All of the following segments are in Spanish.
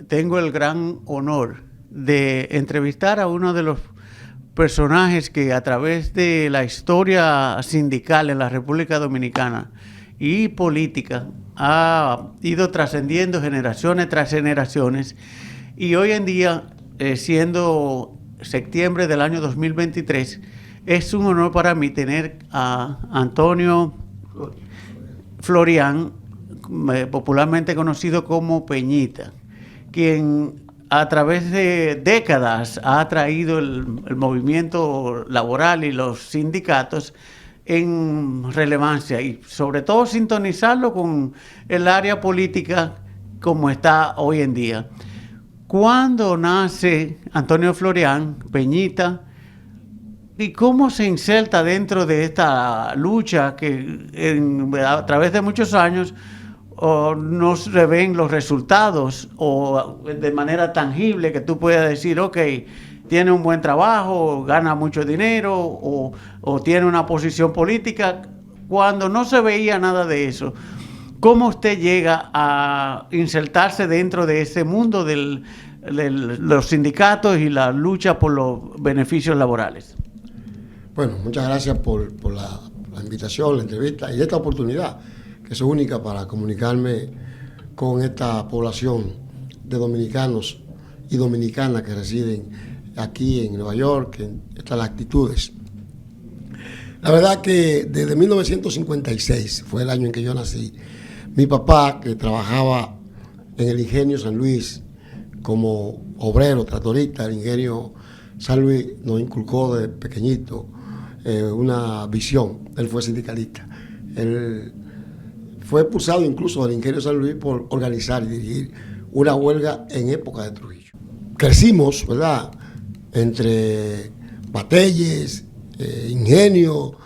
tengo el gran honor de entrevistar a uno de los personajes que a través de la historia sindical en la República Dominicana y política ha ido trascendiendo generaciones tras generaciones, y hoy en día, siendo septiembre del año 2023, es un honor para mí tener a Antonio Florian, popularmente conocido como Peñita, quien a través de décadas ha traído el movimiento laboral y los sindicatos en relevancia, y sobre todo sintonizarlo con el área política como está hoy en día. ¿Cuándo nace Antonio Florian, Peñita, y cómo se inserta dentro de esta lucha que a través de muchos años no se ven los resultados o de manera tangible que tú puedas decir, ok, tiene un buen trabajo, gana mucho dinero o tiene una posición política, cuando no se veía nada de eso? ¿Cómo usted llega a insertarse dentro de ese mundo de los sindicatos y la lucha por los beneficios laborales? Bueno, muchas gracias por la invitación, la entrevista y esta oportunidad, que es única para comunicarme con esta población de dominicanos y dominicanas que residen aquí en Nueva York, en estas latitudes. La verdad que desde 1956, fue el año en que yo nací, mi papá, que trabajaba en el Ingenio San Luis como obrero, tractorista, el Ingenio San Luis nos inculcó de pequeñito una visión. Él fue sindicalista. Él fue expulsado incluso del Ingenio San Luis por organizar y dirigir una huelga en época de Trujillo. Crecimos, ¿verdad?, entre Batelles, Ingenio,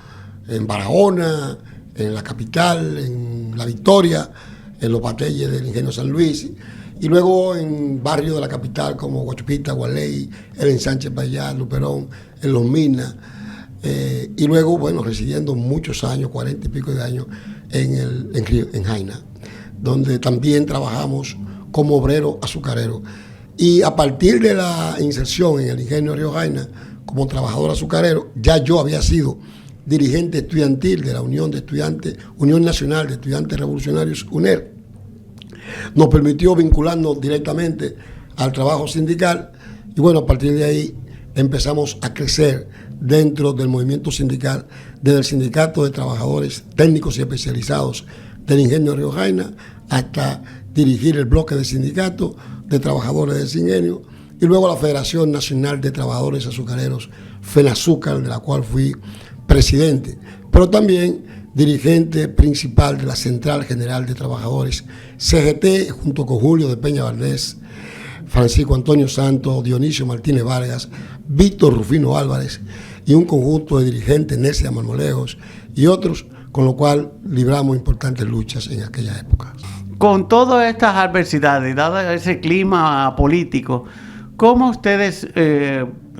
en Barahona, en la capital, en La Victoria, en los Batelles del Ingenio San Luis, y luego en barrios de la capital como Guachupita, Gualey, el Ensanche Payá, Luperón, en Los Minas, y luego, bueno, residiendo muchos años, 40 y pico de años, en Jaina, donde también trabajamos como obrero azucarero. Y a partir de la inserción en el Ingenio Río Jaina como trabajador azucarero, ya yo había sido dirigente estudiantil de la Unión Nacional de Estudiantes Revolucionarios, UNER. Nos permitió vincularnos directamente al trabajo sindical, y bueno, a partir de ahí empezamos a crecer dentro del movimiento sindical, desde el Sindicato de Trabajadores Técnicos y Especializados del Ingenio Río Jaina hasta dirigir el bloque de sindicatos de trabajadores del Ingenio, y luego la Federación Nacional de Trabajadores Azucareros, FENAZÚCAR, de la cual fui presidente, pero también dirigente principal de la Central General de Trabajadores, CGT, junto con Julio de Peña Valdés, Francisco Antonio Santos, Dionisio Martínez Vargas, Víctor Rufino Álvarez y un conjunto de dirigentes, Necia Marmolejos y otros, con lo cual libramos importantes luchas en aquella época. Con todas estas adversidades, dado ese clima político, ¿cómo ustedes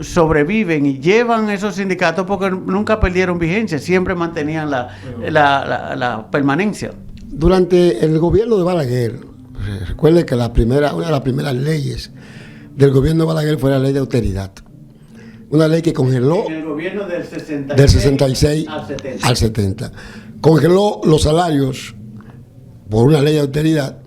sobreviven y llevan esos sindicatos? Porque nunca perdieron vigencia, siempre mantenían la permanencia. Durante el gobierno de Balaguer, recuerde que una de las primeras leyes del gobierno de Balaguer fue la ley de austeridad. Una ley que congeló en el gobierno del 66 al 70. Congeló los salarios por una ley de austeridad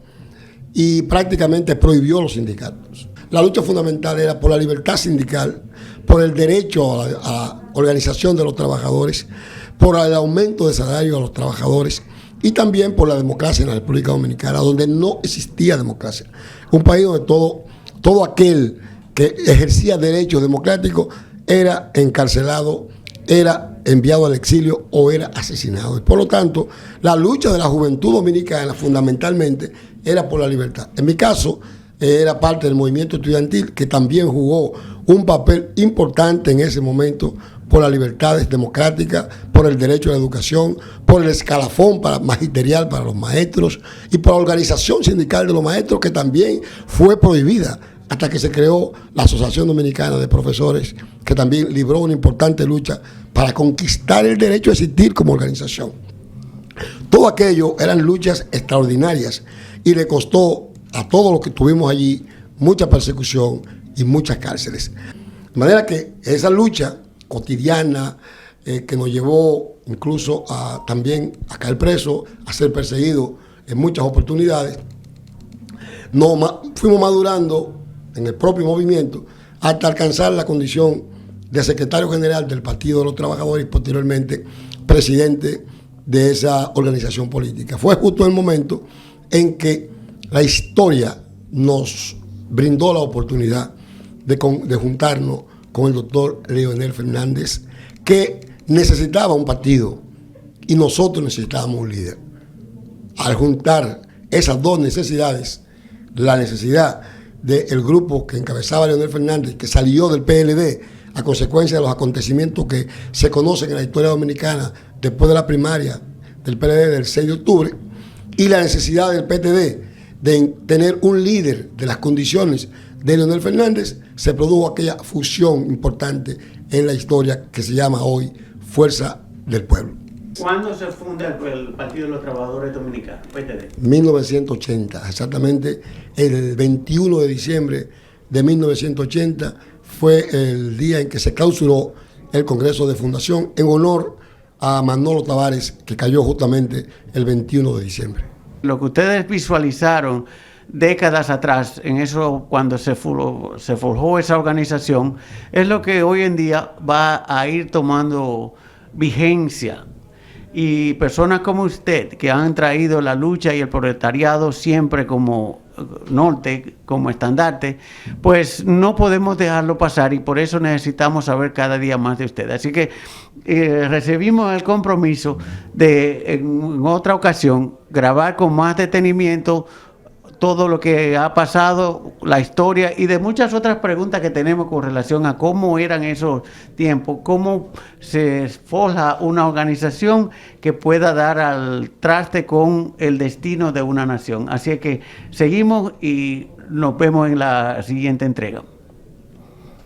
y prácticamente prohibió los sindicatos. La lucha fundamental era por la libertad sindical, por el derecho a la organización de los trabajadores, por el aumento de salario a los trabajadores y también por la democracia en la República Dominicana, donde no existía democracia. Un país donde todo aquel que ejercía derechos democráticos era encarcelado, era enviado al exilio o era asesinado. Y por lo tanto, la lucha de la juventud dominicana fundamentalmente era por la libertad. En mi caso, era parte del movimiento estudiantil que también jugó un papel importante en ese momento por las libertades democráticas, por el derecho a la educación, por el escalafón magisterial para los maestros y por la organización sindical de los maestros, que también fue prohibida hasta que se creó la Asociación Dominicana de Profesores, que también libró una importante lucha para conquistar el derecho a existir como organización. Todo aquello eran luchas extraordinarias y le costó a todos los que estuvimos allí mucha persecución y muchas cárceles. De manera que esa lucha cotidiana que nos llevó incluso también a caer preso, a ser perseguido en muchas oportunidades, fuimos madurando en el propio movimiento hasta alcanzar la condición de secretario general del Partido de los Trabajadores y posteriormente presidente de esa organización política. Fue justo el momento en que la historia nos brindó la oportunidad de juntarnos con el doctor Leonel Fernández, que necesitaba un partido y nosotros necesitábamos un líder. Al juntar esas dos necesidades, la necesidad del grupo que encabezaba Leonel Fernández, que salió del PLD a consecuencia de los acontecimientos que se conocen en la historia dominicana después de la primaria del PLD del 6 de octubre, y la necesidad del PTD de tener un líder de las condiciones de Leonel Fernández, se produjo aquella fusión importante en la historia que se llama hoy Fuerza del Pueblo. ¿Cuándo se funda el Partido de los Trabajadores Dominicanos, PTD? 1980, exactamente el 21 de diciembre de 1980 fue el día en que se clausuró el Congreso de Fundación en honor a Manolo Tavares, que cayó justamente el 21 de diciembre. Lo que ustedes visualizaron décadas atrás, en eso cuando se forjó esa organización, es lo que hoy en día va a ir tomando vigencia. Y personas como usted, que han traído la lucha y el proletariado siempre como norte, como estandarte, pues no podemos dejarlo pasar y por eso necesitamos saber cada día más de usted. Así que recibimos el compromiso de, en otra ocasión, grabar con más detenimiento todo lo que ha pasado, la historia y de muchas otras preguntas que tenemos con relación a cómo eran esos tiempos, cómo se forja una organización que pueda dar al traste con el destino de una nación. Así que seguimos y nos vemos en la siguiente entrega.